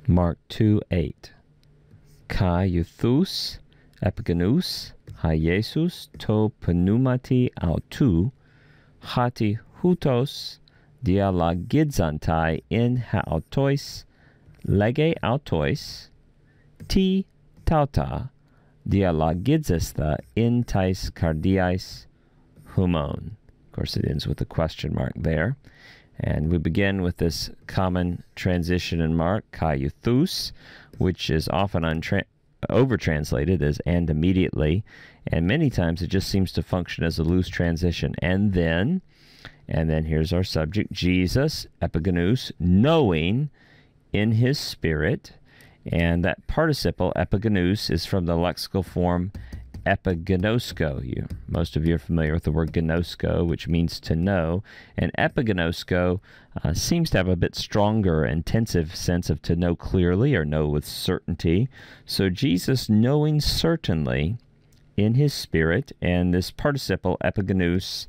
Mark 2:8. Kai euthus epigenous Iesus to pneumati autou hati hutos dialogizantai in haotois lege autois ti tauta dialogizesta in tais cardiais humon. Of course, it ends with a question mark there. And we begin with this common transition in Mark, kai euthus, which is often over-translated as "and immediately," and many times it just seems to function as a loose transition. And then here's our subject, Jesus, epigenous, knowing in his spirit. And that participle, epigenous, is from the lexical form epigenosko. Most of you are familiar with the word gnosko, which means to know. And epigenosko seems to have a bit stronger, intensive sense of to know clearly or know with certainty. So Jesus knowing certainly in his spirit, and this participle, epigenous,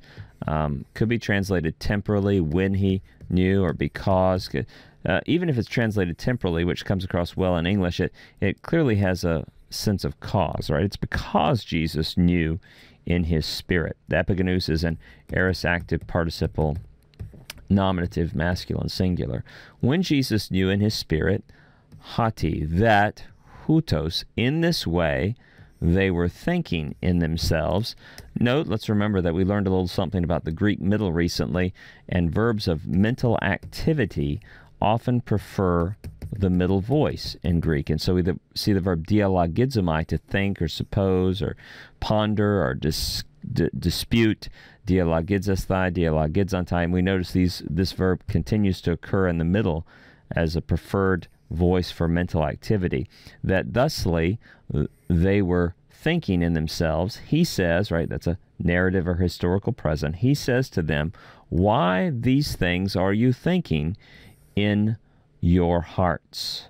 could be translated temporally, when he knew, or because. Even if it's translated temporally, which comes across well in English, it clearly has a sense of cause, right? It's because Jesus knew in his spirit. The epigenous is an aorist active participle, nominative, masculine, singular. When Jesus knew in his spirit, hati, that, hutos, in this way, they were thinking in themselves. Note, let's remember that we learned a little something about the Greek middle recently, and verbs of mental activity often prefer the middle voice in Greek. And so we see the verb dialogizomai, to think or suppose or ponder or dispute, dialogizesthai, dialogizantai, and we notice this verb continues to occur in the middle as a preferred voice for mental activity, that thusly they were thinking in themselves. He says, right, that's a narrative or historical present. He says to them, why these things are you thinking in your hearts?